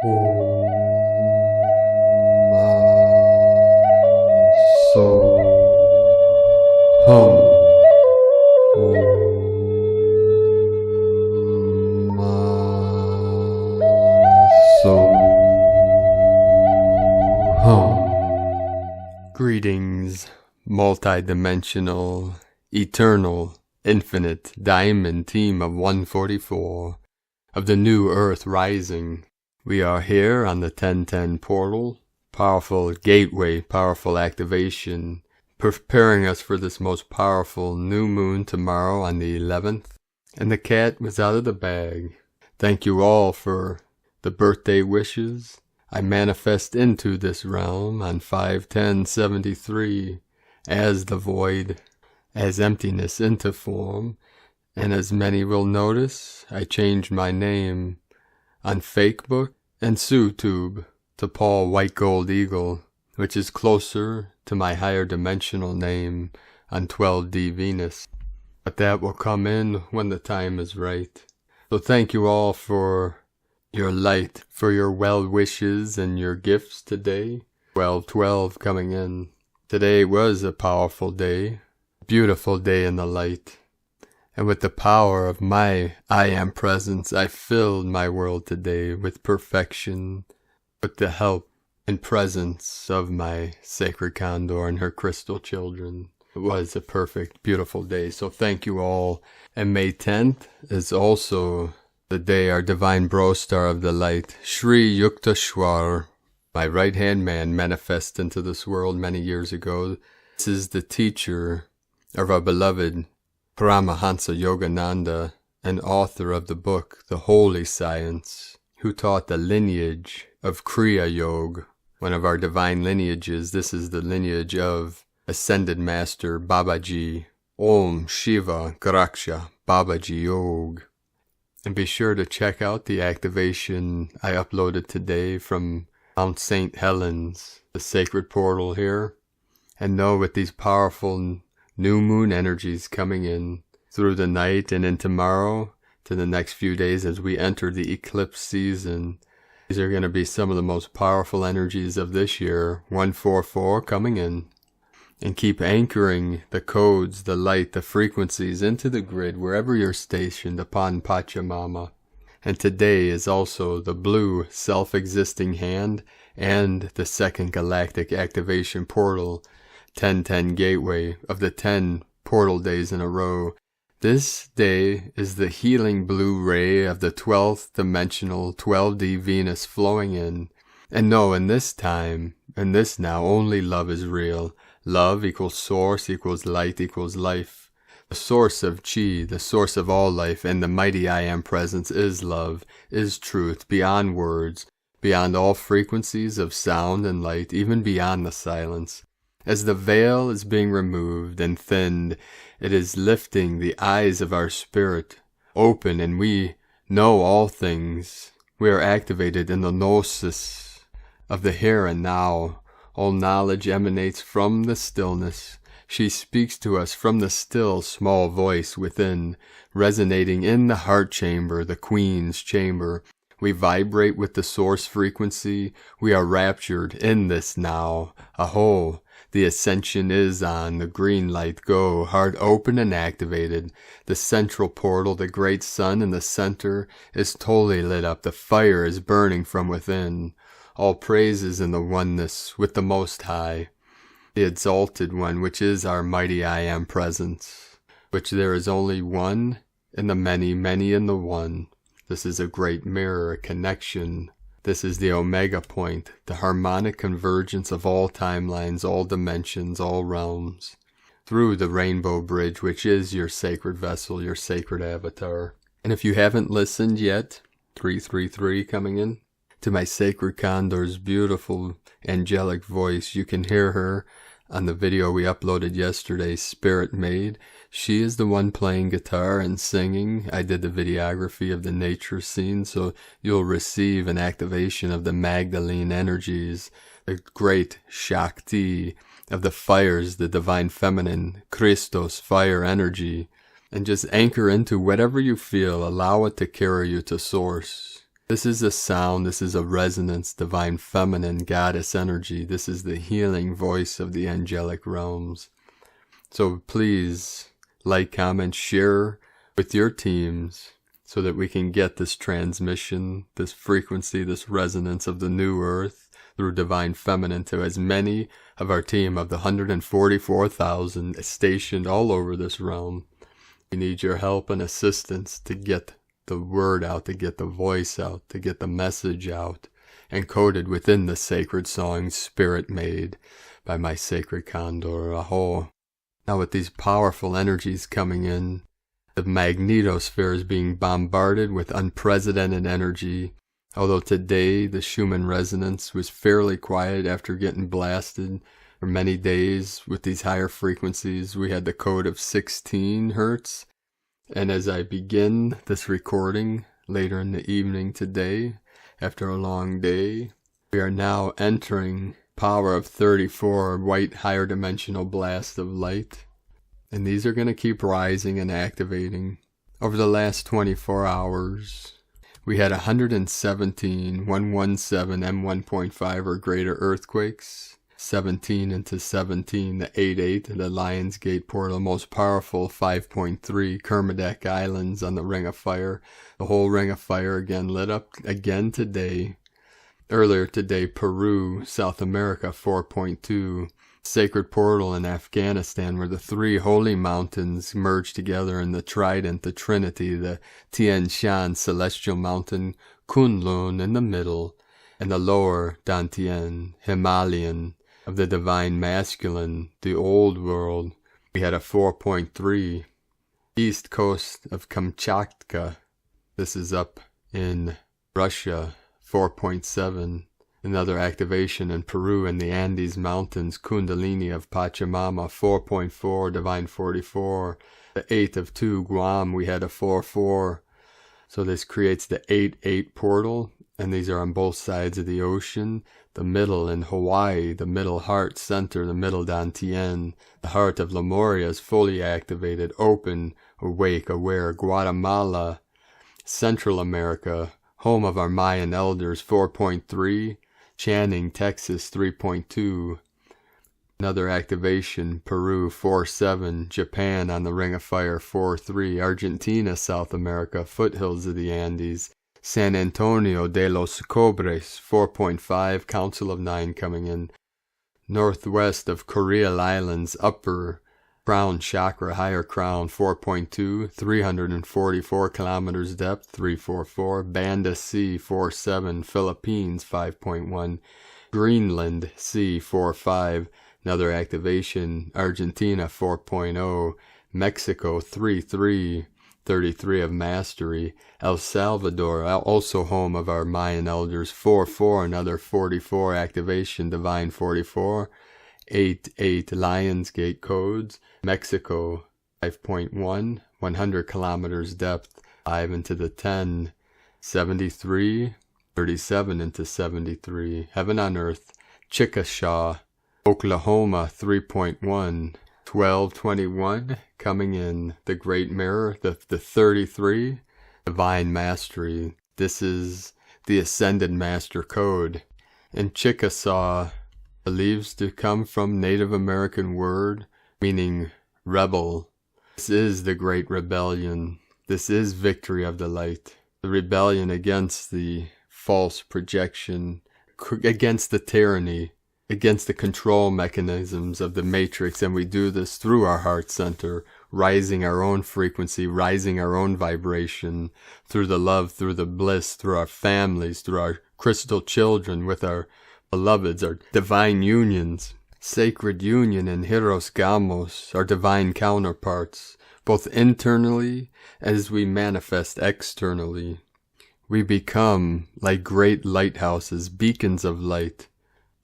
So hum. So hum. Greetings, multi-dimensional, eternal, infinite diamond team of 144 of the new Earth rising. We are here on the 1010 portal, powerful gateway, powerful activation, preparing us for this most powerful new moon tomorrow on the 11th. And the cat was out of the bag. Thank you all for the birthday wishes. I manifest into this realm on 5/10/73 as the void, as emptiness into form, and as many will notice, I changed my name on Fakebook and SuTube to Paul White Gold Eagle, which is closer to my higher dimensional name on 12D Venus. But that will come in when the time is right. So thank you all for your light, for your well wishes and your gifts today. 12/12 coming in. Today was a powerful day, beautiful day in the light. And with the power of my I Am presence, I filled my world today with perfection, with the help and presence of my sacred Condor and her crystal children. It was a perfect, beautiful day. So thank you all. And May 10th is also the day our divine bro star of the light, Sri Yukteswar, my right-hand man, manifested into this world many years ago. This is the teacher of our beloved Paramahansa Yogananda, and author of the book, The Holy Science, who taught the lineage of Kriya Yoga, one of our divine lineages. This is the lineage of Ascended Master Babaji, Om Shiva Graksha Babaji Yoga. And be sure to check out the activation I uploaded today from Mount St. Helens, the sacred portal here. And know with these powerful new moon energies coming in through the night and in tomorrow to the next few days as we enter the eclipse season, these are going to be some of the most powerful energies of this year, 144 coming in. And keep anchoring the codes, the light, the frequencies into the grid wherever you're stationed upon Pachamama. And today is also the blue self-existing hand and the second galactic activation portal, 1010 gateway of the 10 portal days in a row. This day is the healing blue ray of the 12th dimensional 12D Venus flowing in. And know in this time, in this now, only love is real. Love equals source, equals light, equals life. The source of chi, the source of all life, and the mighty I Am presence is love, is truth, beyond words, beyond all frequencies of sound and light, even beyond the silence. As the veil is being removed and thinned, it is lifting the eyes of our spirit open, and we know all things. We are activated in the gnosis of the here and now. All knowledge emanates from the stillness. She speaks to us from the still small voice within, resonating in the heart chamber, the queen's chamber. We vibrate with the source frequency. We are raptured in this now. Aho! The ascension is on. The green light go. Heart open and activated. The central portal, the great sun in the center, is totally lit up. The fire is burning from within. All praises in the oneness with the Most High, the exalted one, which is our mighty I Am presence, which there is only one in the many, many in the one. This is a great mirror, a connection. This is the Omega point, the harmonic convergence of all timelines, all dimensions, all realms, through the rainbow bridge, which is your sacred vessel, your sacred avatar. And if you haven't listened yet, 333 coming in, to my sacred Condor's beautiful angelic voice. You can hear her on the video we uploaded yesterday, Spirit Made. She is the one playing guitar and singing. I did the videography of the nature scene, so you'll receive an activation of the Magdalene energies, the great Shakti of the fires, the divine feminine, Christos fire energy. And just anchor into whatever you feel. Allow it to carry you to source. This is a sound, this is a resonance, divine feminine goddess energy. This is the healing voice of the angelic realms. So please like, comment, share with your teams so that we can get this transmission, this frequency, this resonance of the new earth through divine feminine to as many of our team of the 144,000 stationed all over this realm. We need your help and assistance to get the word out, to get the voice out, to get the message out, encoded within the sacred song Spirit Made by my sacred Condor. Aho. Now with these powerful energies coming in, the magnetosphere is being bombarded with unprecedented energy. Although today the Schumann resonance was fairly quiet after getting blasted for many days with these higher frequencies, we had the code of 16 hertz. And as I begin this recording later in the evening today, after a long day, we are now entering power of 34 white higher dimensional blast of light. And these are going to keep rising and activating. Over the last 24 hours, we had 117 117 M1.5 or greater earthquakes. 17 into 17, the 8-8, the Lion's Gate portal, most powerful 5.3 Kermadec Islands on the Ring of Fire. The whole Ring of Fire again lit up again today. Earlier today, Peru, South America 4.2. Sacred portal in Afghanistan where the three holy mountains merge together in the trident, the trinity, the Tian Shan celestial mountain, Kunlun in the middle, and the lower Dantian, Himalayan, of the divine masculine, the old world. We had a 4.3. East coast of Kamchatka, this is up in Russia, 4.7. Another activation in Peru in the Andes Mountains, Kundalini of Pachamama, 4.4, Divine 44. The 8 of 2, Guam, we had a 4.4. So this creates the 8-8 portal, and these are on both sides of the ocean. The middle in Hawaii, the middle heart center, the middle Dantian. The heart of Lemuria is fully activated, open, awake, aware. Guatemala, Central America, home of our Mayan elders, 4.3. Channing, Texas, 3.2. Another activation, Peru, 4.7. Japan on the Ring of Fire, 4.3. Argentina, South America, foothills of the Andes. San Antonio de los Cobres, 4.5. Council of 9 coming in. Northwest of Kuriil Islands, upper crown chakra, higher crown, 4.2. 344 kilometers depth, 344. Banda Sea, 4.7. Philippines, 5.1. Greenland Sea, 4.5. Another activation, Argentina, 4.0. Mexico, 3.3. 33 of mastery. El Salvador, also home of our Mayan elders, 4.4. Another 44 activation, divine 44. 8-8 Lionsgate codes. Mexico 5.1, 100 kilometers depth, 5 into the 10, 73, 37 into 73. Heaven on Earth, Chickasha, Oklahoma 3.1, 1221 coming in. The Great Mirror, the 33, Divine Mastery. This is the Ascended Master Code. And Chickasaw believes to come from Native American word meaning rebel. This is the Great Rebellion. This is victory of the light. The rebellion against the false projection, against the tyranny, against the control mechanisms of the matrix. And we do this through our heart center, rising our own frequency, rising our own vibration, through the love, through the bliss, through our families, through our crystal children, with our beloveds, our divine unions, sacred union and Hieros Gamos, our divine counterparts, both internally as we manifest externally. We become like great lighthouses, beacons of light,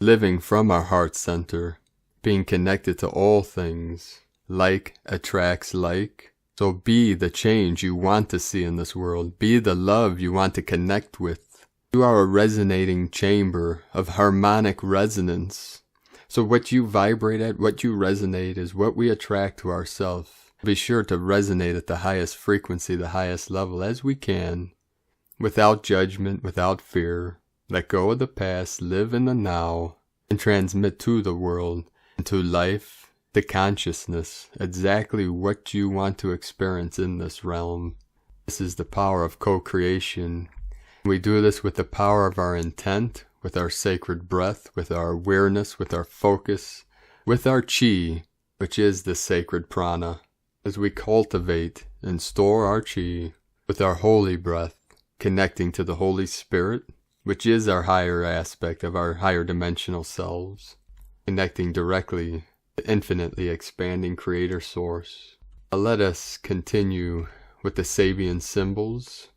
living from our heart center, being connected to all things. Like attracts like. So be the change you want to see in this world. Be the love you want to connect with. You are a resonating chamber of harmonic resonance. So what you vibrate at, what you resonate, is what we attract to ourselves. Be sure to resonate at the highest frequency, the highest level as we can. without judgment, without fear. Let go of the past, live in the now, and transmit to the world, into life, to consciousness, exactly what you want to experience in this realm. This is the power of co-creation. We do this with the power of our intent, with our sacred breath, with our awareness, with our focus, with our chi, which is the sacred prana, as we cultivate and store our chi with our holy breath, connecting to the Holy Spirit, which is our higher aspect of our higher dimensional selves, connecting directly to infinitely expanding Creator Source. Let us continue with the Sabian symbols.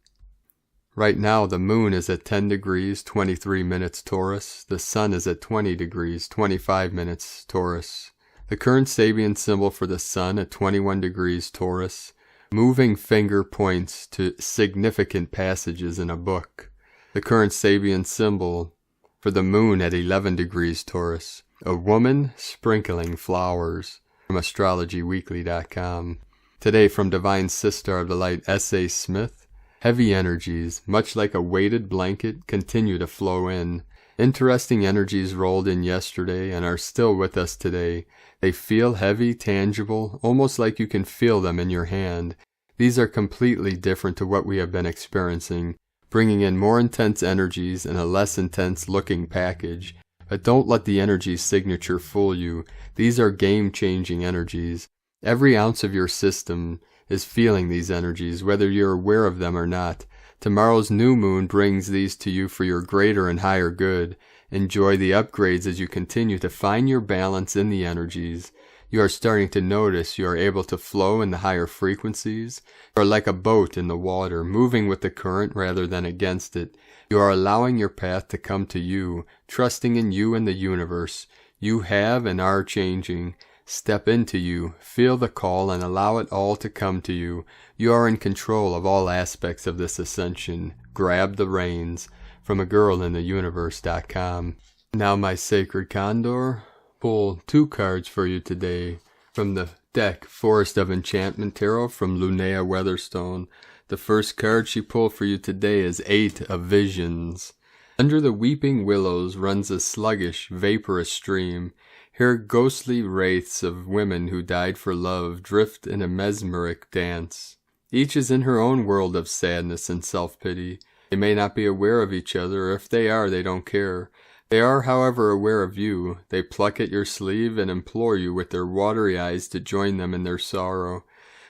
Right now the moon is at 10 degrees 23 minutes Taurus, the sun is at 20 degrees 25 minutes Taurus. The current Sabian symbol for the sun at 21 degrees Taurus, moving finger points to significant passages in a book. The current Sabian symbol for the moon at 11 degrees Taurus, a woman sprinkling flowers, from astrologyweekly.com. Today from Divine Sister of the Light S.A. Smith, heavy energies, much like a weighted blanket, continue to flow in. Interesting energies rolled in yesterday and are still with us today. They feel heavy, tangible, almost like you can feel them in your hand. These are completely different to what we have been experiencing, bringing in more intense energies in a less intense looking package. But don't let the energy signature fool you. These are game-changing energies. Every ounce of your system is feeling these energies, whether you're aware of them or not. Tomorrow's new moon brings these to you for your greater and higher good. Enjoy the upgrades as you continue to find your balance in the energies. You are starting to notice you are able to flow in the higher frequencies. You are like a boat in the water, moving with the current rather than against it. You are allowing your path to come to you, trusting in you and the universe. You have and are changing. Step into you, feel the call, and allow it all to come to you. You are in control of all aspects of this ascension. Grab the reins. From agirlintheuniverse.com. Now, my sacred Condor, pull 2 cards for you today from the deck Forest of Enchantment Tarot from Lunea Weatherstone. The first card she pulled for you today is 8 of Visions. Under the weeping willows runs a sluggish, vaporous stream. Here ghostly wraiths of women who died for love drift in a mesmeric dance. Each is in her own world of sadness and self-pity. They may not be aware of each other, or if they are, they don't care. They are, however, aware of you. They pluck at your sleeve and implore you with their watery eyes to join them in their sorrow.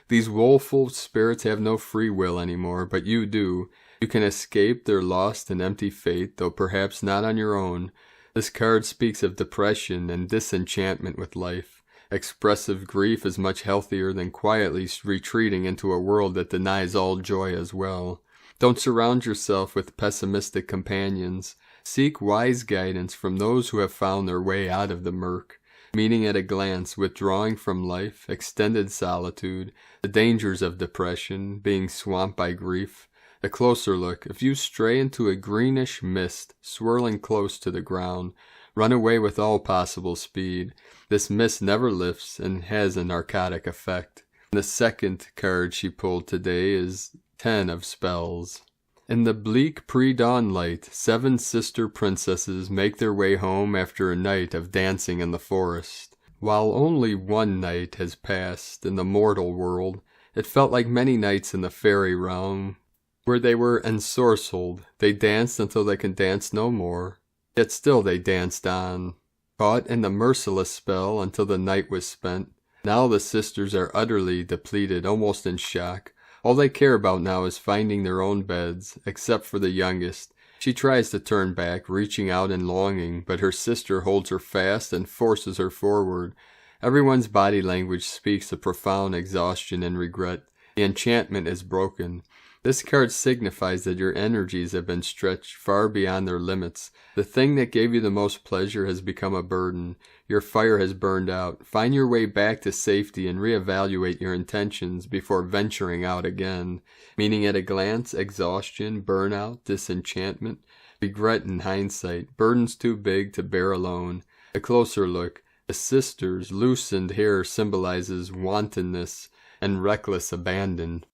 These woeful spirits have no free will anymore, but you do. You can escape their lost and empty fate, though perhaps not on your own. This card speaks of depression and disenchantment with life. Expressive grief is much healthier than quietly retreating into a world that denies all joy as well. Don't surround yourself with pessimistic companions. Seek wise guidance from those who have found their way out of the murk, meaning at a glance, withdrawing from life, extended solitude, the dangers of depression, being swamped by grief. A closer look, if you stray into a greenish mist, swirling close to the ground, run away with all possible speed. This mist never lifts and has a narcotic effect. The second card she pulled today is 10 of Spells. In the bleak pre-dawn light, 7 sister princesses make their way home after a night of dancing in the forest. While only one night has passed in the mortal world, it felt like many nights in the fairy realm, where they were ensorcelled. They danced until they could dance no more, yet still they danced on, caught in the merciless spell until the night was spent. Now the sisters are utterly depleted, almost in shock. All they care about now is finding their own beds, except for the youngest. She tries to turn back, reaching out and longing, but her sister holds her fast and forces her forward. Everyone's body language speaks of profound exhaustion and regret. The enchantment is broken. This card signifies that your energies have been stretched far beyond their limits. The thing that gave you the most pleasure has become a burden. Your fire has burned out. Find your way back to safety and reevaluate your intentions before venturing out again. Meaning at a glance, exhaustion, burnout, disenchantment, regret in hindsight, burdens too big to bear alone. A closer look, the sisters' loosened hair symbolizes wantonness and reckless abandon.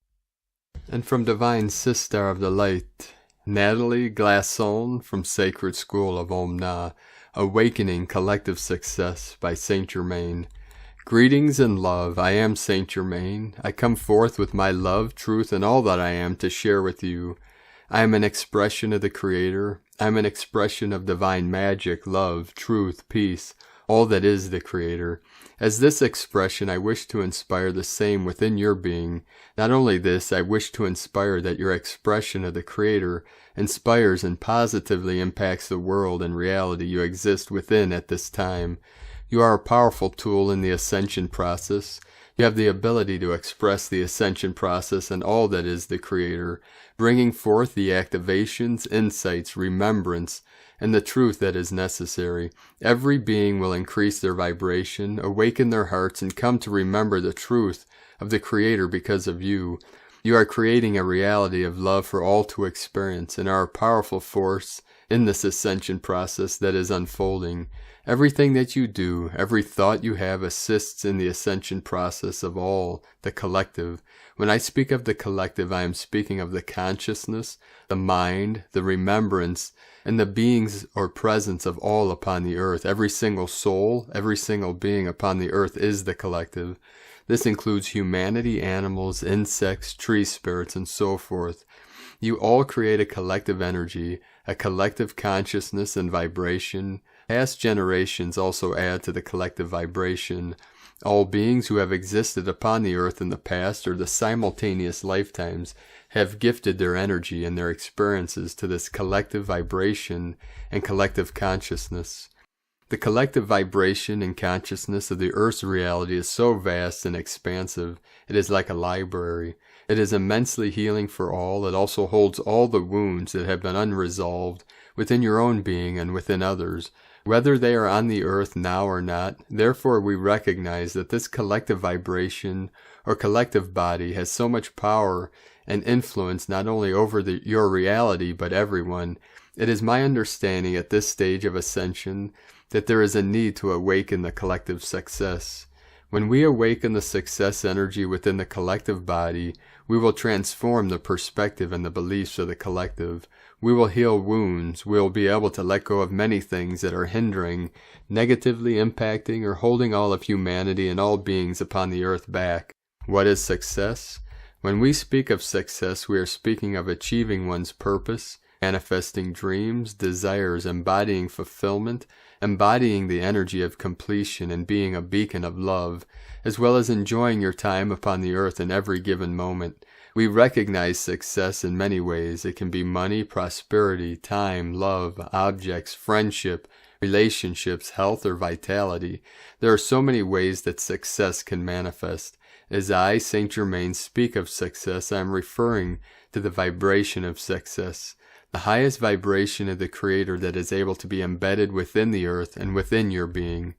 And from Divine Sister of the Light, Natalie Glasson from Sacred School of Om Na, Awakening Collective Success by Saint Germain. Greetings and love. I am Saint Germain. I come forth with my love, truth, and all that I am to share with you. I am an expression of the Creator. I am an expression of divine magic, love, truth, peace, all that is the Creator. As this expression, I wish to inspire the same within your being. Not only this, I wish to inspire that your expression of the Creator inspires and positively impacts the world and reality you exist within at this time. You are a powerful tool in the Ascension process. You have the ability to express the Ascension process and all that is the Creator, bringing forth the activations, insights, remembrance, and the truth that is necessary. Every being will increase their vibration, awaken their hearts, and come to remember the truth of the Creator because of you. You are creating a reality of love for all to experience and are a powerful force in this Ascension process that is unfolding. Everything that you do, every thought you have assists in the Ascension process of all, the collective. When I speak of the collective, I am speaking of the consciousness, the mind, the remembrance, and the beings or presence of all upon the earth. Every single soul, every single being upon the earth is the collective. This includes humanity, animals, insects, tree spirits, and so forth. You all create a collective energy, a collective consciousness and vibration. Past generations also add to the collective vibration. All beings who have existed upon the earth in the past or the simultaneous lifetimes have gifted their energy and their experiences to this collective vibration and collective consciousness. The collective vibration and consciousness of the earth's reality is so vast and expansive, it is like a library. It is immensely healing for all. It also holds all the wounds that have been unresolved within your own being and within others, whether they are on the earth now or not. Therefore, we recognize that this collective vibration or collective body has so much power and influence not only over your reality, but everyone. It is my understanding at this stage of ascension that there is a need to awaken the collective success. When we awaken the success energy within the collective body, we will transform the perspective and the beliefs of the collective. We will heal wounds. We will be able to let go of many things that are hindering, negatively impacting, or holding all of humanity and all beings upon the earth back. What is success? When we speak of success, we are speaking of achieving one's purpose, manifesting dreams, desires, embodying fulfillment, embodying the energy of completion, and being a beacon of love, as well as enjoying your time upon the earth in every given moment. We recognize success in many ways. It can be money, prosperity, time, love, objects, friendship, relationships, health, or vitality. There are so many ways that success can manifest. As I, Saint Germain, speak of success, I am referring to the vibration of success, the highest vibration of the Creator that is able to be embedded within the earth and within your being.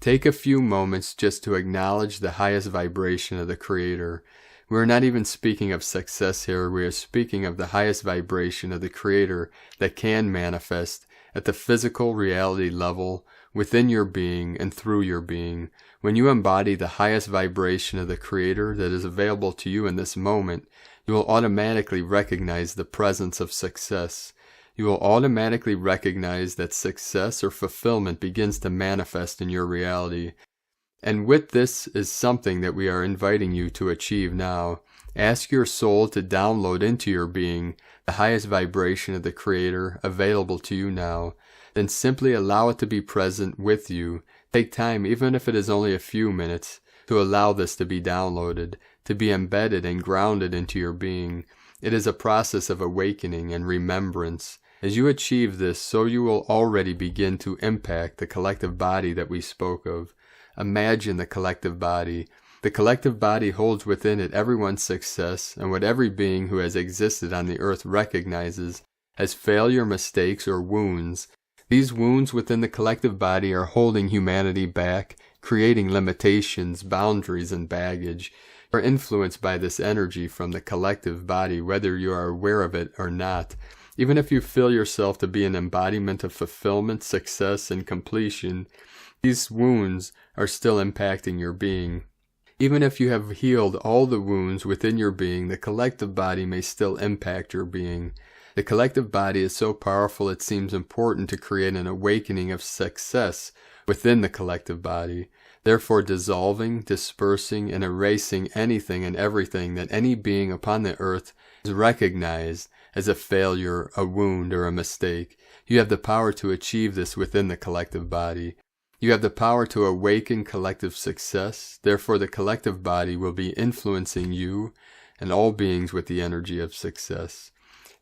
Take a few moments just to acknowledge the highest vibration of the Creator. We are not even speaking of success here. We are speaking of the highest vibration of the Creator that can manifest at the physical reality level within your being and through your being. When you embody the highest vibration of the Creator that is available to you in this moment, you will automatically recognize the presence of success. You will automatically recognize that success or fulfillment begins to manifest in your reality. And with this is something that we are inviting you to achieve now. Ask your soul to download into your being the highest vibration of the Creator available to you now. Then simply allow it to be present with you. Take time, even if it is only a few minutes, to allow this to be downloaded, to be embedded and grounded into your being. It is a process of awakening and remembrance. As you achieve this, so you will already begin to impact the collective body that we spoke of. Imagine the collective body. The collective body holds within it everyone's success and what every being who has existed on the earth recognizes as failure, mistakes, or wounds. These wounds within the collective body are holding humanity back, creating limitations, boundaries, and baggage. You are influenced by this energy from the collective body, whether you are aware of it or not. Even if you feel yourself to be an embodiment of fulfillment, success, and completion, these wounds are still impacting your being. Even if you have healed all the wounds within your being, the collective body may still impact your being. The collective body is so powerful it seems important to create an awakening of success within the collective body, therefore dissolving, dispersing, and erasing anything and everything that any being upon the earth is recognized as a failure, a wound, or a mistake. You have the power to achieve this within the collective body. You have the power to awaken collective success, therefore the collective body will be influencing you and all beings with the energy of success.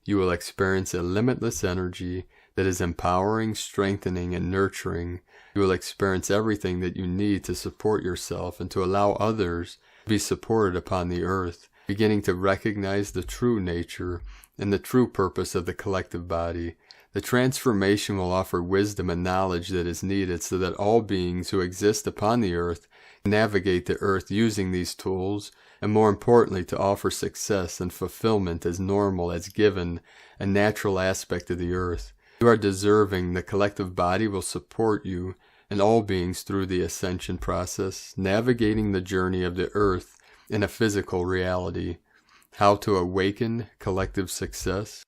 You will experience a limitless energy that is empowering, strengthening, and nurturing. You will experience everything that you need to support yourself and to allow others to be supported upon the earth, beginning to recognize the true nature and the true purpose of the collective body. The transformation will offer wisdom and knowledge that is needed so that all beings who exist upon the earth can navigate the earth using these tools, and more importantly to offer success and fulfillment as normal, as given, a natural aspect of the earth. You are deserving. The collective body will support you and all beings through the Ascension process, navigating the journey of the earth in a physical reality. How to awaken collective success?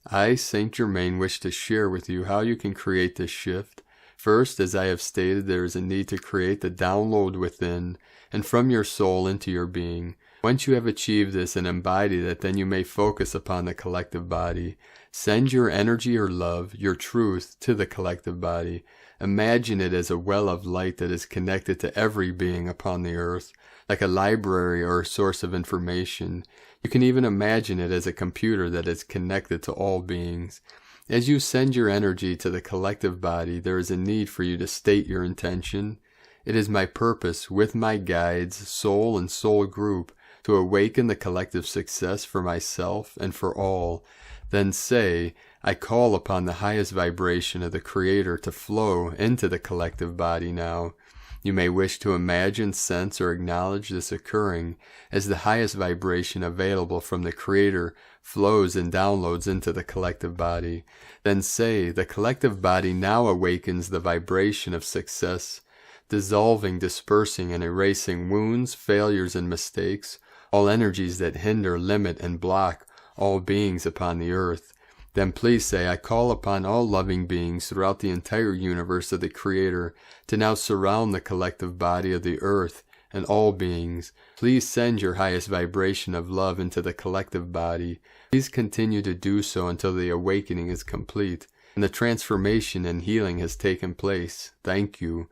I, Saint Germain, wish to share with you how you can create this shift. First, as I have stated, there is a need to create the download within and from your soul into your being. Once you have achieved this and embodied it, then you may focus upon the collective body. Send your energy or love, your truth, to the collective body. Imagine it as a well of light that is connected to every being upon the earth, like a library or a source of information. You can even imagine it as a computer that is connected to all beings. As you send your energy to the collective body, there is a need for you to state your intention. It is my purpose, with my guides, soul and soul group, to awaken the collective success for myself and for all. Then say, I call upon the highest vibration of the Creator to flow into the collective body now. You may wish to imagine, sense, or acknowledge this occurring as the highest vibration available from the Creator flows and downloads into the collective body. Then say, the collective body now awakens the vibration of success, dissolving, dispersing, and erasing wounds, failures, and mistakes, all energies that hinder, limit, and block all beings upon the earth. Then please say, I call upon all loving beings throughout the entire universe of the Creator to now surround the collective body of the earth and all beings. Please send your highest vibration of love into the collective body. Please continue to do so until the awakening is complete and the transformation and healing has taken place. Thank you.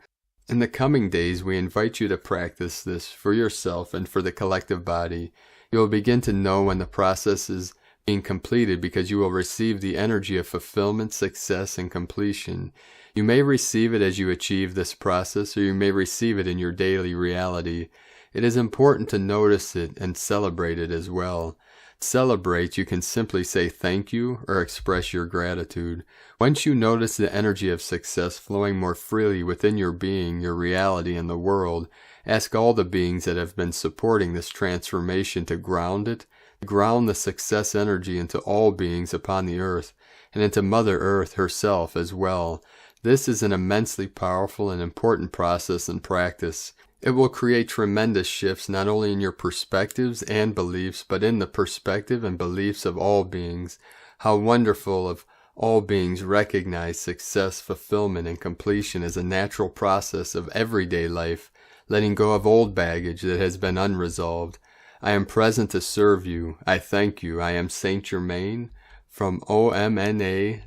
In the coming days, we invite you to practice this for yourself and for the collective body. You will begin to know when the process is being completed because you will receive the energy of fulfillment, success, and completion. You may receive it as you achieve this process, or you may receive it in your daily reality. It is important to notice it and celebrate it as well. Celebrate, you can simply say thank you or express your gratitude. Once you notice the energy of success flowing more freely within your being, your reality, and the world, ask all the beings that have been supporting this transformation to ground it, ground the success energy into all beings upon the earth, and into Mother Earth herself as well. This is an immensely powerful and important process and practice. It will create tremendous shifts not only in your perspectives and beliefs, but in the perspective and beliefs of all beings. How wonderful if all beings recognize success, fulfillment, and completion as a natural process of everyday life, letting go of old baggage that has been unresolved. I am present to serve you. I thank you. I am Saint Germain from omna.org.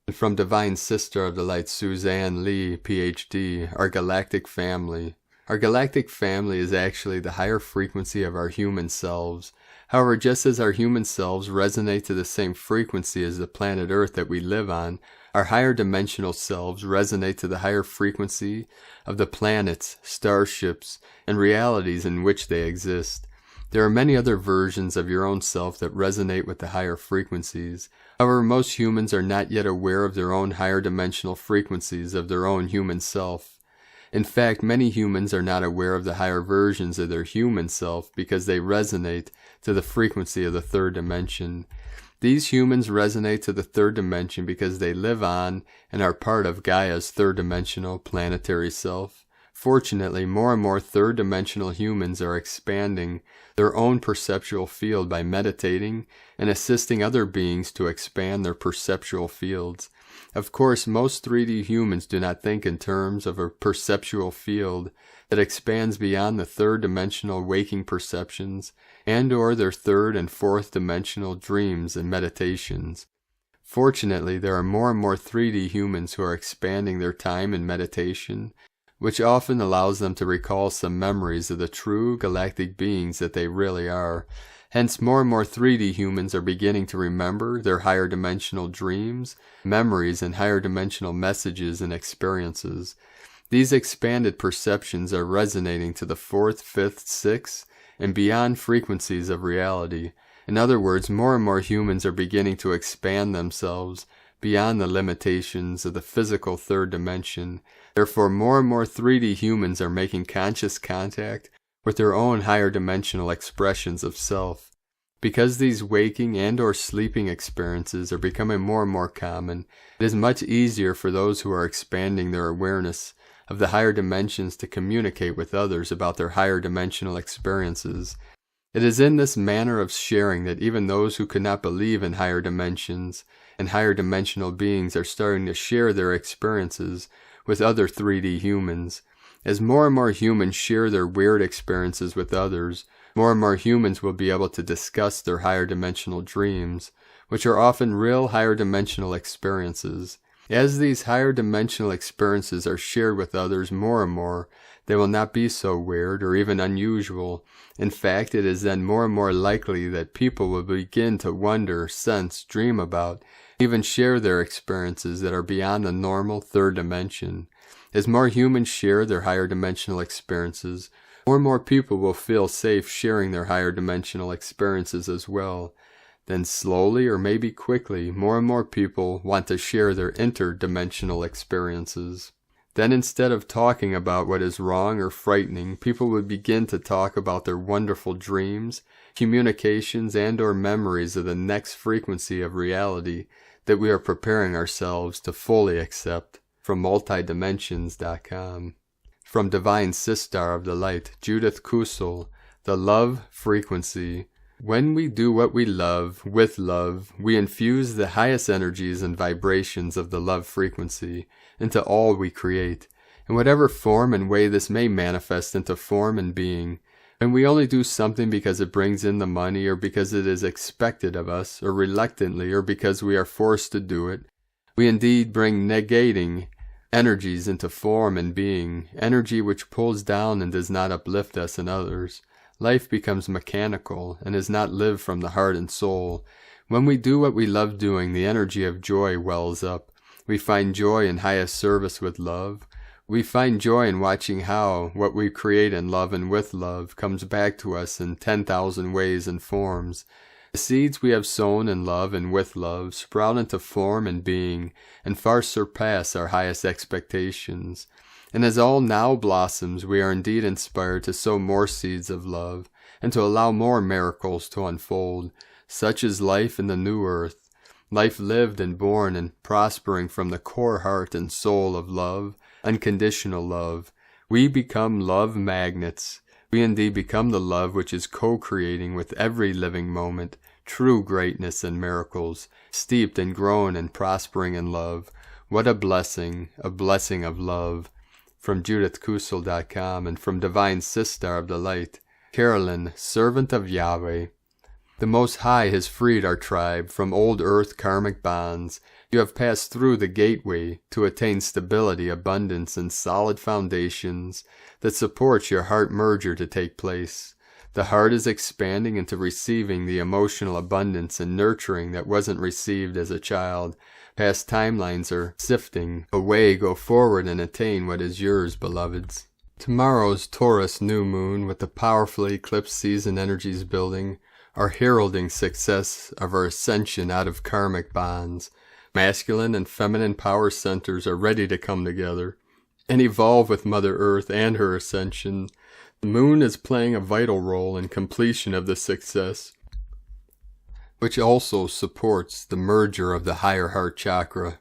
And from Divine Sister of the Light Suzanne Lee, Ph.D., our galactic family. Our galactic family is actually the higher frequency of our human selves. However, just as our human selves resonate to the same frequency as the planet Earth that we live on, our higher dimensional selves resonate to the higher frequency of the planets, starships, and realities in which they exist. There are many other versions of your own self that resonate with the higher frequencies. However, most humans are not yet aware of their own higher dimensional frequencies of their own human self. In fact, many humans are not aware of the higher versions of their human self because they resonate to the frequency of the third dimension. These humans resonate to the third dimension because they live on and are part of Gaia's third dimensional planetary self, Fortunately, more and more third-dimensional humans are expanding their own perceptual field by meditating and assisting other beings to expand their perceptual fields. Of course, most 3D humans do not think in terms of a perceptual field that expands beyond the third-dimensional waking perceptions and/or their third and fourth-dimensional dreams and meditations. Fortunately, there are more and more 3D humans who are expanding their time in meditation, which often allows them to recall some memories of the true galactic beings that they really are. Hence, more and more 3D humans are beginning to remember their higher dimensional dreams, memories, and higher dimensional messages and experiences. These expanded perceptions are resonating to the fourth, fifth, sixth, and beyond frequencies of reality. In other words, more and more humans are beginning to expand themselves beyond the limitations of the physical third dimension. Therefore, more and more 3D humans are making conscious contact with their own higher dimensional expressions of self. Because these waking and/or sleeping experiences are becoming more and more common, it is much easier for those who are expanding their awareness of the higher dimensions to communicate with others about their higher dimensional experiences. It is in this manner of sharing that even those who could not believe in higher dimensions and higher dimensional beings are starting to share their experiences with other 3D humans. As more and more humans share their weird experiences with others, more and more humans will be able to discuss their higher dimensional dreams, which are often real higher dimensional experiences. As these higher dimensional experiences are shared with others more and more, they will not be so weird or even unusual. In fact, it is then more and more likely that people will begin to wonder, sense, dream about, even share their experiences that are beyond the normal third dimension. As more humans share their higher dimensional experiences, more and more people will feel safe sharing their higher dimensional experiences as well. Then slowly, or maybe quickly, more and more people want to share their interdimensional experiences. Then instead of talking about what is wrong or frightening, people would begin to talk about their wonderful dreams, communications, and/or memories of the next frequency of reality that we are preparing ourselves to fully accept. From multidimensions.com. From Divine Sister of the Light, Judith Kusel, the love frequency. When we do what we love, with love, we infuse the highest energies and vibrations of the love frequency into all we create, in whatever form and way this may manifest into form and being. When we only do something because it brings in the money, or because it is expected of us, or reluctantly, or because we are forced to do it, we indeed bring negating energies into form and being, energy which pulls down and does not uplift us and others. Life becomes mechanical and is not lived from the heart and soul. When we do what we love doing, the energy of joy wells up. We find joy in highest service with love. We find joy in watching how what we create in love and with love comes back to us in 10,000 ways and forms. The seeds we have sown in love and with love sprout into form and being, and far surpass our highest expectations. And as all now blossoms, we are indeed inspired to sow more seeds of love, and to allow more miracles to unfold. Such is life in the new earth, life lived and born and prospering from the core heart and soul of love, unconditional love. We become love magnets. We indeed become the love which is co-creating with every living moment, true greatness and miracles, steeped and grown and prospering in love. What a blessing of love. From JudithKusel.com and from Divine Sister of the Light, Carolyn, servant of Yahweh. The Most High has freed our tribe from old earth karmic bonds. You have passed through the gateway to attain stability, abundance, and solid foundations that support your heart merger to take place. The heart is expanding into receiving the emotional abundance and nurturing that wasn't received as a child. Past timelines are sifting away. Go forward and attain what is yours, beloveds. Tomorrow's Taurus new moon, with the powerful eclipse season energies building, are heralding success of our ascension out of karmic bonds. Masculine and feminine power centers are ready to come together and evolve with Mother Earth and her ascension. The moon is playing a vital role in completion of the success, which also supports the merger of the higher heart chakra.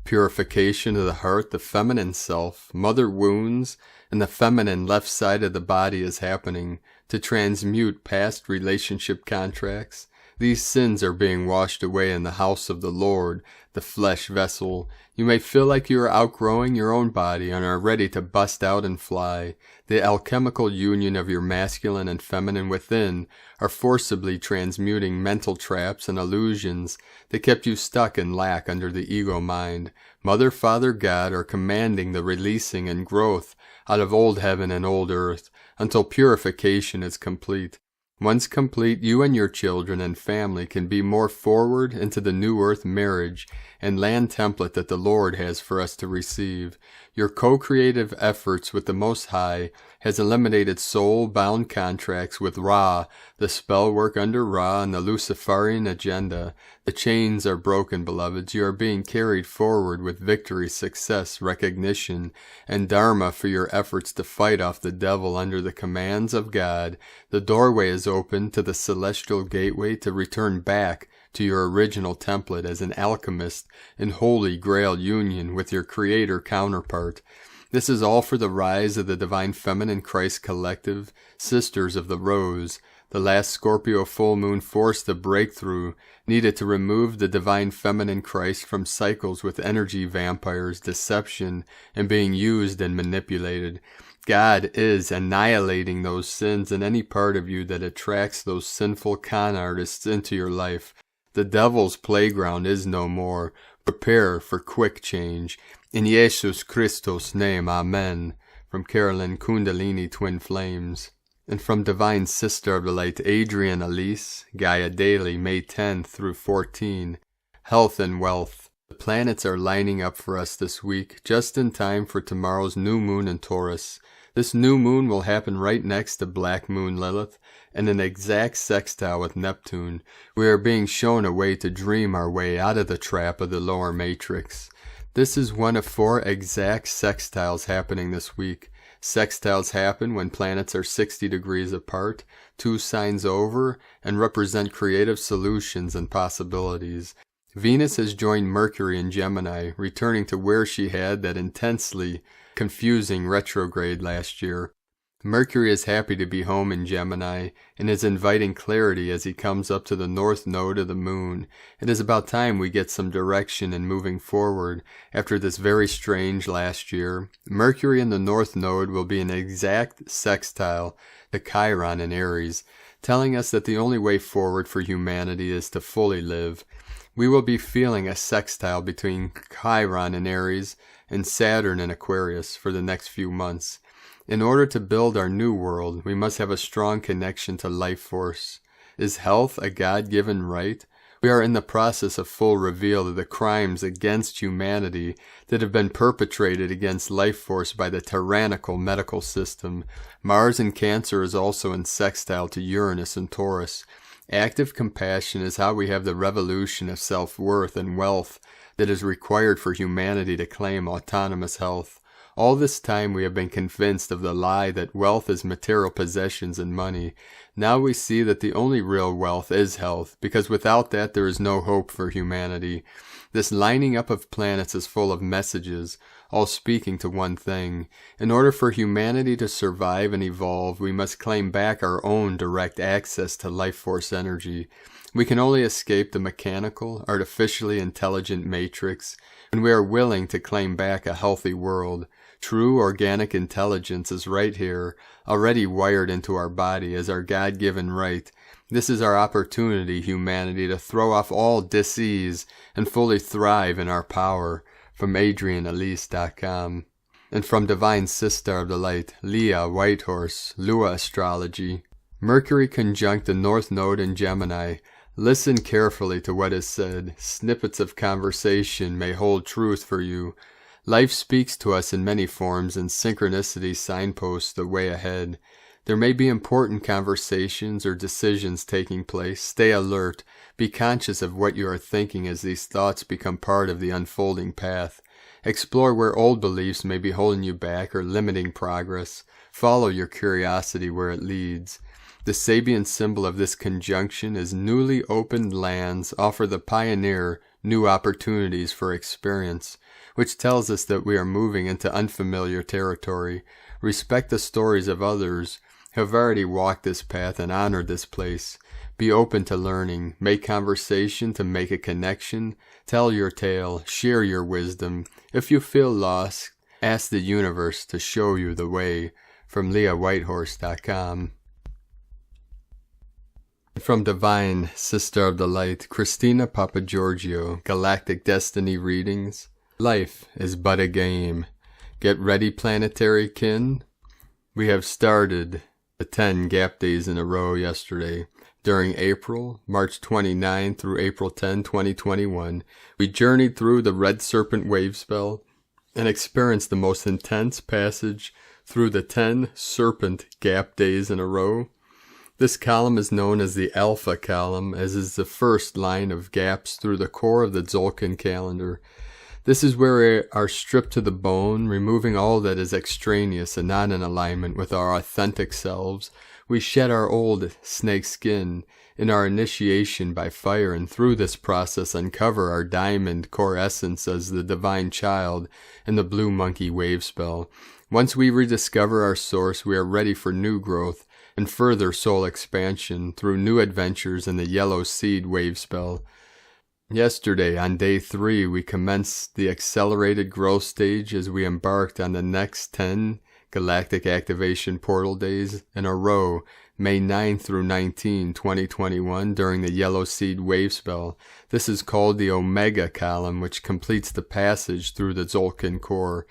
Purification of the heart, the feminine self, mother wounds, and the feminine left side of the body is happening to transmute past relationship contracts. These sins are being washed away in the house of the Lord, the flesh vessel. You may feel like you are outgrowing your own body and are ready to bust out and fly. The alchemical union of your masculine and feminine within are forcibly transmuting mental traps and illusions that kept you stuck in lack under the ego mind. Mother, Father, God are commanding the releasing and growth out of old heaven and old earth until purification is complete. Once complete, you and your children and family can be more forward into the new earth marriage and land template that the Lord has for us to receive. Your co-creative efforts with the Most High has eliminated soul-bound contracts with Ra, the spell work under Ra, and the Luciferian agenda. The chains are broken, beloveds. You are being carried forward with victory, success, recognition, and dharma for your efforts to fight off the devil under the commands of God. The doorway is open to the celestial gateway to return back to your original template as an alchemist in holy grail union with your creator counterpart. This is all for the rise of the Divine Feminine Christ Collective, Sisters of the Rose. The last Scorpio full moon forced the breakthrough needed to remove the Divine Feminine Christ from cycles with energy vampires, deception, and being used and manipulated. God is annihilating those sins in any part of you that attracts those sinful con artists into your life. The devil's playground is no more. Prepare for quick change. In Jesus Christos' name, Amen. From Carolyn Kundalini Twin Flames. And from Divine Sister of the Light, Adrian Elise, Gaia Daily, May 10th through 14. Health and wealth. The planets are lining up for us this week, just in time for tomorrow's new moon in Taurus. This new moon will happen right next to Black Moon Lilith and an exact sextile with Neptune. We are being shown a way to dream our way out of the trap of the lower matrix. This is one of 4 exact sextiles happening this week. Sextiles happen when planets are 60 degrees apart, 2 signs over, and represent creative solutions and possibilities. Venus has joined Mercury in Gemini, returning to where she had that intensely confusing retrograde last year. Mercury is happy to be home in Gemini and is inviting clarity as he comes up to the north node of the moon. It is about time we get some direction in moving forward after this very strange last year. Mercury in the north node will be an exact sextile to Chiron in Aries, telling us that the only way forward for humanity is to fully live. We will be feeling a sextile between Chiron in Aries and Saturn in Aquarius for the next few months. In order to build our new world, we must have a strong connection to life force. Is health a God-given right? We are in the process of full reveal of the crimes against humanity that have been perpetrated against life force by the tyrannical medical system. Mars in Cancer is also in sextile to Uranus and Taurus. Active compassion is how we have the revolution of self-worth and wealth that is required for humanity to claim autonomous health. All this time we have been convinced of the lie that wealth is material possessions and money. Now we see that the only real wealth is health, because without that there is no hope for humanity. This lining up of planets is full of messages, all speaking to one thing. In order for humanity to survive and evolve, we must claim back our own direct access to life force energy. We can only escape the mechanical, artificially intelligent matrix when we are willing to claim back a healthy world. True organic intelligence is right here, already wired into our body as our God-given right. This is our opportunity, humanity, to throw off all dis-ease and fully thrive in our power. From AdrianElise.com. And from Divine Sister of the Light, Leah Whitehorse, Lua Astrology. Mercury conjunct the North Node in Gemini. Listen carefully to what is said. Snippets of conversation may hold truth for you. Life speaks to us in many forms, and synchronicity signposts the way ahead. There may be important conversations or decisions taking place. Stay alert. Be conscious of what you are thinking as these thoughts become part of the unfolding path. Explore where old beliefs may be holding you back or limiting progress. Follow your curiosity where it leads. The Sabian symbol of this conjunction is newly opened lands offer the pioneer new opportunities for experience, which tells us that we are moving into unfamiliar territory. Respect the stories of others who have already walked this path and honored this place. Be open to learning. Make conversation to make a connection. Tell your tale. Share your wisdom. If you feel lost, ask the universe to show you the way. From LeahWhitehorse.com. From Divine Sister of the Light, Christina Papagiorgio, Galactic Destiny Readings. Life is but a game. Get ready, planetary kin. We have started the 10 gap days in a row yesterday. During April, March 29 through April 10, 2021, we journeyed through the Red Serpent wave spell and experienced the most intense passage through the 10 serpent gap days in a row. This column is known as the Alpha column, as is the first line of gaps through the core of the Tzolkin calendar. This is where we are stripped to the bone, removing all that is extraneous and not in alignment with our authentic selves. We shed our old snake skin in our initiation by fire, and through this process uncover our diamond core essence as the divine child in the blue monkey wave spell. Once we rediscover our source, we are ready for new growth and further soul expansion through new adventures in the yellow seed wave spell. Yesterday, on day 3, we commenced the accelerated growth stage as we embarked on the next 10 Galactic Activation Portal days in a row, May 9 through 19, 2021, during the Yellow Seed Wave Spell. This is called the Omega column, which completes the passage through the Tzolkin core.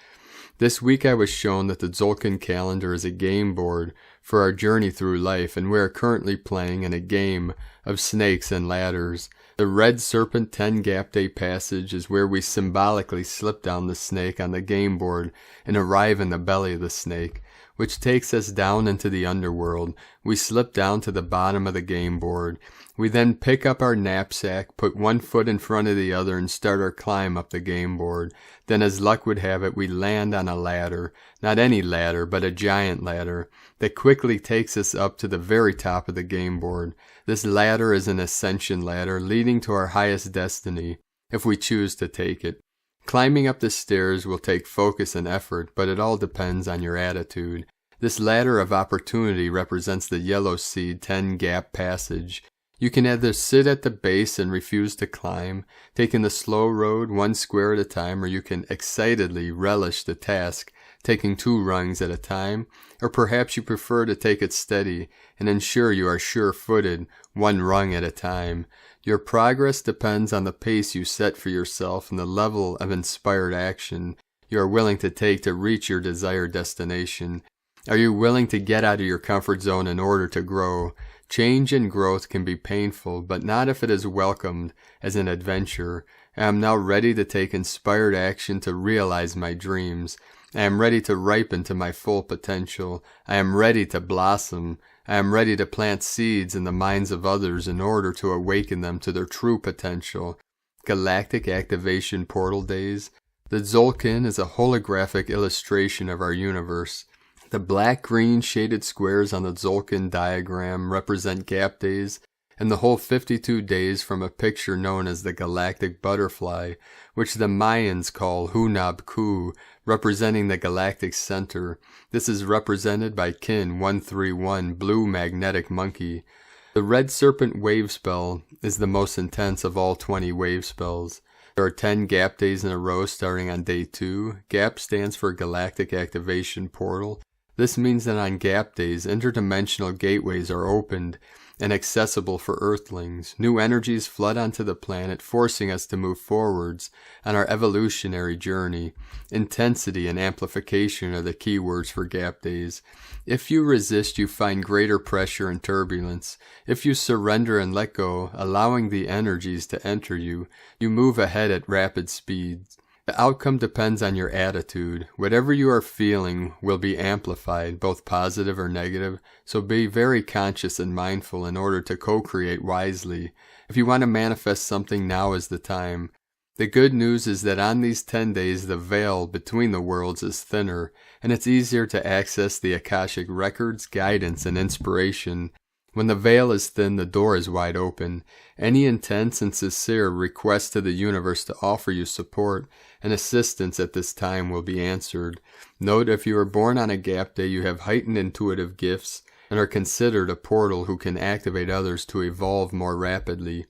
This week I was shown that the Tzolkin calendar is a game board for our journey through life, and we are currently playing in a game of snakes and ladders. The Red Serpent 10 Gap Day passage is where we symbolically slip down the snake on the game board and arrive in the belly of the snake, which takes us down into the underworld. We slip down to the bottom of the game board. We then pick up our knapsack, put one foot in front of the other, and start our climb up the game board. Then, as luck would have it, we land on a ladder. Not any ladder, but a giant ladder that quickly takes us up to the very top of the game board. This ladder is an ascension ladder leading to our highest destiny, if we choose to take it. Climbing up the stairs will take focus and effort, but it all depends on your attitude. This ladder of opportunity represents the Yellow Seed 10 Gap Passage. You can either sit at the base and refuse to climb, taking the slow road one square at a time, or you can excitedly relish the task, taking 2 rungs at a time, or perhaps you prefer to take it steady and ensure you are sure-footed, 1 rung at a time. Your progress depends on the pace you set for yourself and the level of inspired action you are willing to take to reach your desired destination. Are you willing to get out of your comfort zone in order to grow? Change and growth can be painful, but not if it is welcomed as an adventure. I am now ready to take inspired action to realize my dreams. I am ready to ripen to my full potential. I am ready to blossom. I am ready to plant seeds in the minds of others in order to awaken them to their true potential. Galactic Activation Portal Days. The Tzolkin is a holographic illustration of our universe. The black-green shaded squares on the Tzolkin diagram represent gap days, and the whole 52 days from a picture known as the Galactic Butterfly, which the Mayans call Hunab Ku, representing the galactic center. This is represented by Kin 131, Blue Magnetic Monkey. The Red Serpent wave spell is the most intense of all 20 wave spells. There are 10 gap days in a row starting on day 2. Gap stands for Galactic Activation Portal. This means that on gap days, interdimensional gateways are opened and accessible for Earthlings. New energies flood onto the planet, forcing us to move forwards on our evolutionary journey. Intensity and amplification are the key words for gap days. If you resist, you find greater pressure and turbulence. If you surrender and let go, allowing the energies to enter you, you move ahead at rapid speeds. The outcome depends on your attitude. Whatever you are feeling will be amplified, both positive or negative, so be very conscious and mindful in order to co-create wisely. If you want to manifest something, now is the time. The good news is that on these 10 days the veil between the worlds is thinner, and it's easier to access the Akashic records, guidance, and inspiration. When the veil is thin, the door is wide open. Any intense and sincere request to the universe to offer you support and assistance at this time will be answered. Note, if you are born on a gap day, you have heightened intuitive gifts and are considered a portal who can activate others to evolve more rapidly.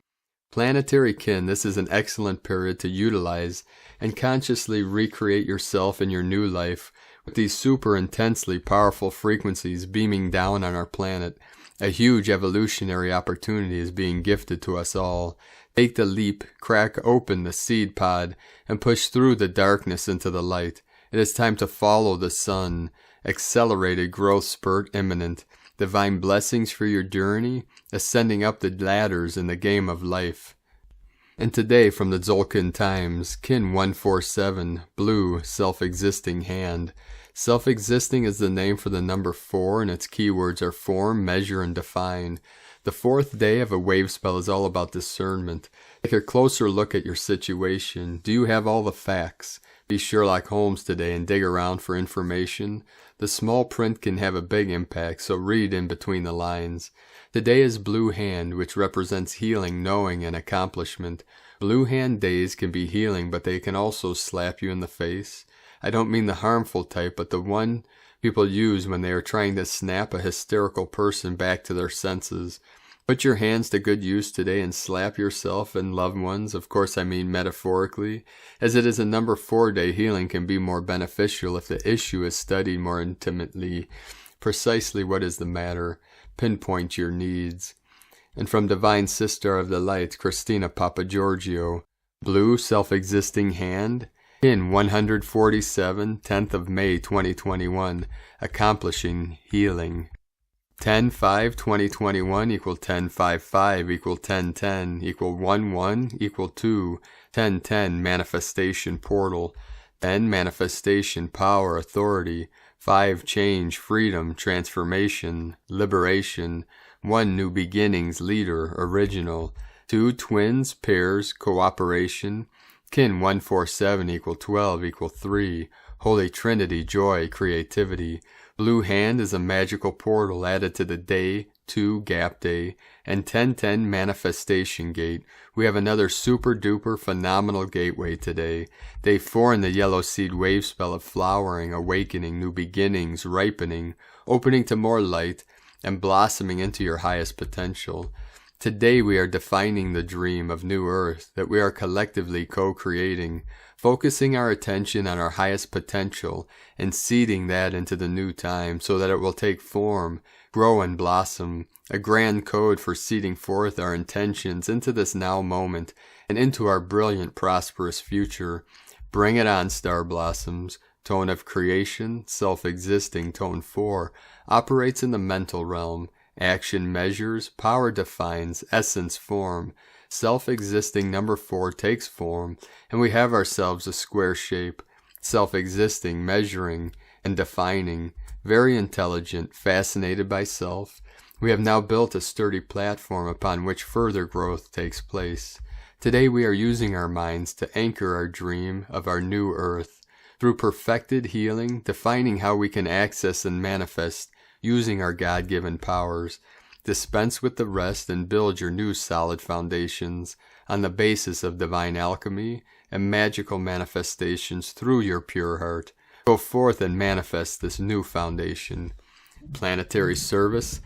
Planetary kin, this is an excellent period to utilize and consciously recreate yourself in your new life with these super intensely powerful frequencies beaming down on our planet. A huge evolutionary opportunity is being gifted to us all. Take the leap, crack open the seed pod, and push through the darkness into the light. It is time to follow the sun. Accelerated growth spurt imminent. Divine blessings for your journey, ascending up the ladders in the game of life. And today from the Tzolkin times, kin 147, blue, self-existing hand. Self-existing is the name for the number 4, and its keywords are form, measure, and define. The 4th day of a wave spell is all about discernment. Take a closer look at your situation. Do you have all the facts? Be Sherlock Holmes today and dig around for information. The small print can have a big impact, so read in between the lines. Today is Blue Hand, which represents healing, knowing, and accomplishment. Blue Hand days can be healing, but they can also slap you in the face. I don't mean the harmful type, but the one people use when they are trying to snap a hysterical person back to their senses. Put your hands to good use today and slap yourself and loved ones. Of course, I mean metaphorically, as it is a number 4 day. Healing can be more beneficial if the issue is studied more intimately. Precisely what is the matter? Pinpoint your needs. And from Divine Sister of the Light, Christina Papagiorgio, blue self-existing hand, kin 147, 10th of May 2021, accomplishing healing. 10-5-2021 equal 10-5-5 equal 10-10 equal 1-1 equal 2, 10-10 manifestation portal, 10 manifestation power authority, 5 change freedom transformation liberation, 1 new beginnings leader original, 2 twins pairs cooperation, kin 147 equal 12 equal 3, Holy Trinity joy creativity. Blue Hand is a magical portal added to the Day 2 Gap Day and 10-10 Manifestation Gate. We have another super duper phenomenal gateway today. Day 4 in the Yellow Seed Wave spell of flowering, awakening, new beginnings, ripening, opening to more light, and blossoming into your highest potential. Today we are defining the dream of New Earth that we are collectively co-creating, focusing our attention on our highest potential and seeding that into the new time so that it will take form, grow and blossom, a grand code for seeding forth our intentions into this now moment and into our brilliant prosperous future. Bring it on, star blossoms. Tone of creation, self-existing, tone 4, operates in the mental realm. Action measures, power defines, essence form. Self-existing number 4 takes form, and we have ourselves a square shape. Self-existing, measuring, and defining. Very intelligent, fascinated by self. We have now built a sturdy platform upon which further growth takes place. Today we are using our minds to anchor our dream of our new earth. Through perfected healing, defining how we can access and manifest using our God-given powers. Dispense with the rest and build your new solid foundations on the basis of divine alchemy and magical manifestations through your pure heart. Go forth and manifest this new foundation. Planetary service.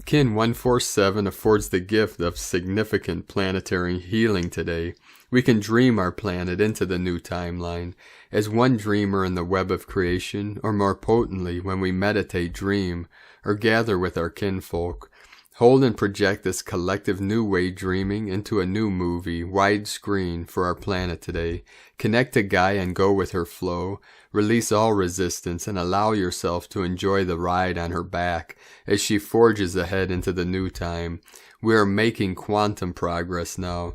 Kin 147 affords the gift of significant planetary healing today. We can dream our planet into the new timeline as one dreamer in the web of creation, or more potently when we meditate, dream, or gather with our kinfolk. Hold and project this collective new way dreaming into a new movie, widescreen, for our planet today. Connect to Gaia and go with her flow. Release all resistance and allow yourself to enjoy the ride on her back as she forges ahead into the new time. We are making quantum progress now.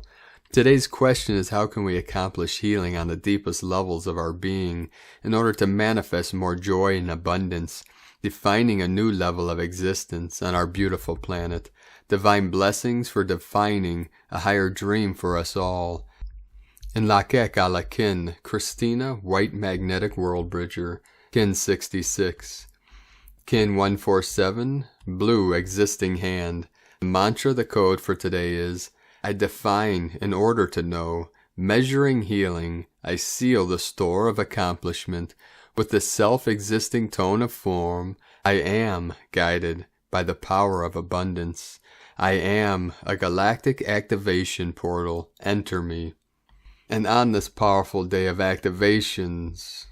Today's question is, how can we accomplish healing on the deepest levels of our being in order to manifest more joy and abundance, defining a new level of existence on our beautiful planet, divine blessings for defining a higher dream for us all. In Lakek ala kin, Christina, white magnetic world bridger, kin 66. Kin 147, blue existing hand. The mantra, the code for today is, I define in order to know, measuring healing, I seal the store of accomplishment. With the self-existing tone of form, I am guided by the power of abundance. I am a galactic activation portal. Enter me. And on this powerful day of activations,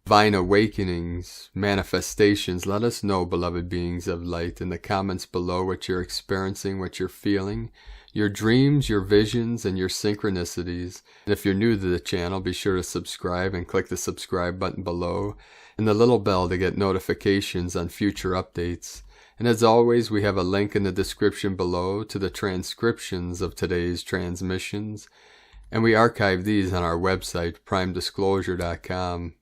divine awakenings, manifestations, let us know, beloved beings of light, in the comments below what you're experiencing, what you're feeling, your dreams, your visions, and your synchronicities. And if you're new to the channel, be sure to subscribe and click the subscribe button below and the little bell to get notifications on future updates. And as always, we have a link in the description below to the transcriptions of today's transmissions, and we archive these on our website, primedisclosure.com.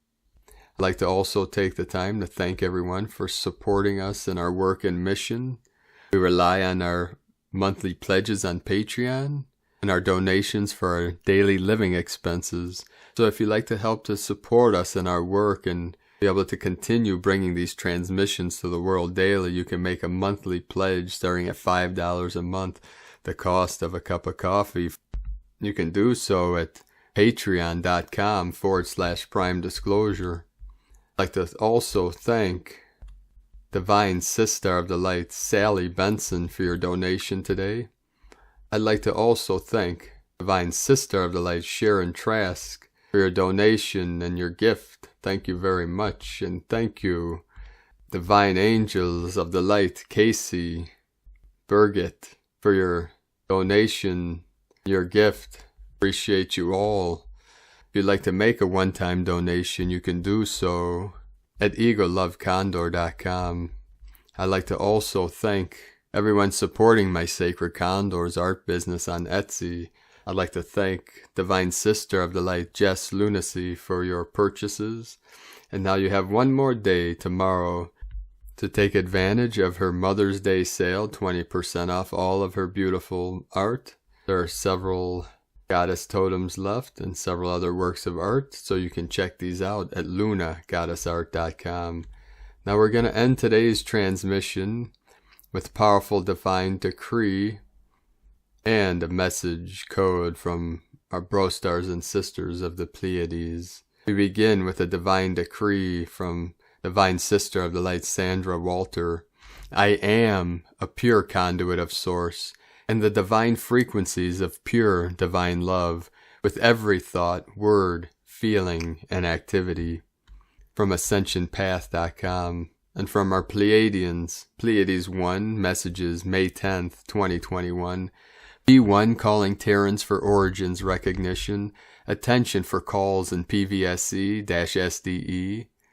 I'd like to also take the time to thank everyone for supporting us in our work and mission. We rely on our monthly pledges on Patreon and our donations for our daily living expenses. So if you'd like to help to support us in our work and be able to continue bringing these transmissions to the world daily, you can make a monthly pledge starting at $5 a month, the cost of a cup of coffee. You can do so at patreon.com/primedisclosure. I'd like to also thank Divine Sister of the Light, Sally Benson, for your donation today. I'd like to also thank Divine Sister of the Light, Sharon Trask, for your donation and your gift. Thank you very much. And thank you, Divine Angels of the Light, Casey, Birgit, for your donation, your gift. Appreciate you all. If you'd like to make a one-time donation, you can do so at egolovecondor.com. I'd like to also thank everyone supporting my Sacred Condors art business on Etsy. I'd like to thank Divine Sister of the Light, Jess Lunacy, for your purchases. And now you have one more day tomorrow to take advantage of her Mother's Day sale, 20% off all of her beautiful art. There are several goddess totems left and several other works of art, so you can check these out at lunagoddessart.com. Now we're going to end today's transmission with powerful divine decree and a message code from our bro stars and sisters of the Pleiades. We begin with a divine decree from Divine Sister of the Light, Sandra Walter. I am a pure conduit of Source and the divine frequencies of pure divine love with every thought, word, feeling, and activity. From AscensionPath.com. And from our Pleiadians, Pleiades 1, messages May 10th, 2021. B1 calling Terrans for origins recognition. Attention for calls in PVSC-SDE.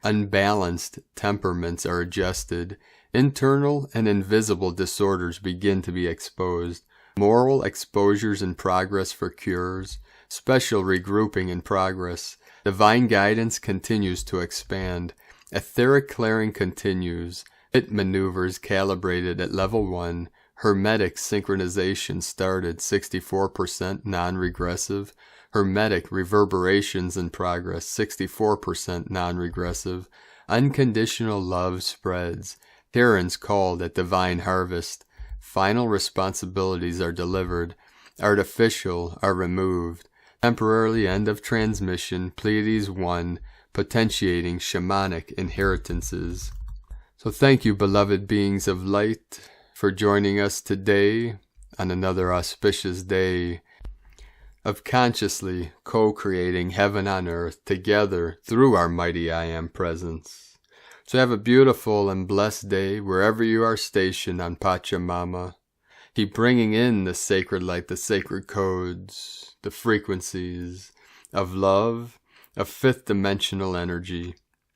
Unbalanced temperaments are adjusted. Internal and invisible disorders begin to be exposed. Moral exposures in progress for cures. Special regrouping in progress. Divine guidance continues to expand. Etheric clearing continues. It maneuvers calibrated at level 1. Hermetic synchronization started 64% non-regressive. Hermetic reverberations in progress 64% non-regressive. Unconditional love spreads. Terrans called at divine harvest. Final responsibilities are delivered. Artificial are removed. Temporarily end of transmission. Pleiades 1. Potentiating shamanic inheritances. So thank you, beloved beings of light, for joining us today on another auspicious day of consciously co-creating heaven on earth together through our mighty I Am presence. So have a beautiful and blessed day wherever you are stationed on Pachamama. Keep bringing in the sacred light, the sacred codes, the frequencies of love, of fifth dimensional energy,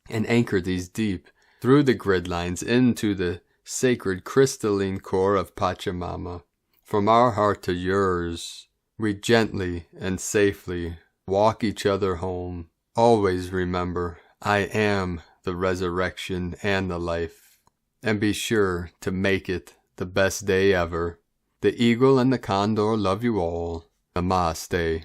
and anchor these deep through the grid lines into the sacred crystalline core of Pachamama. From our heart to yours, we gently and safely walk each other home. Always remember, I am the resurrection and the life. And be sure to make it the best day ever. The eagle and the condor love you all. Namaste.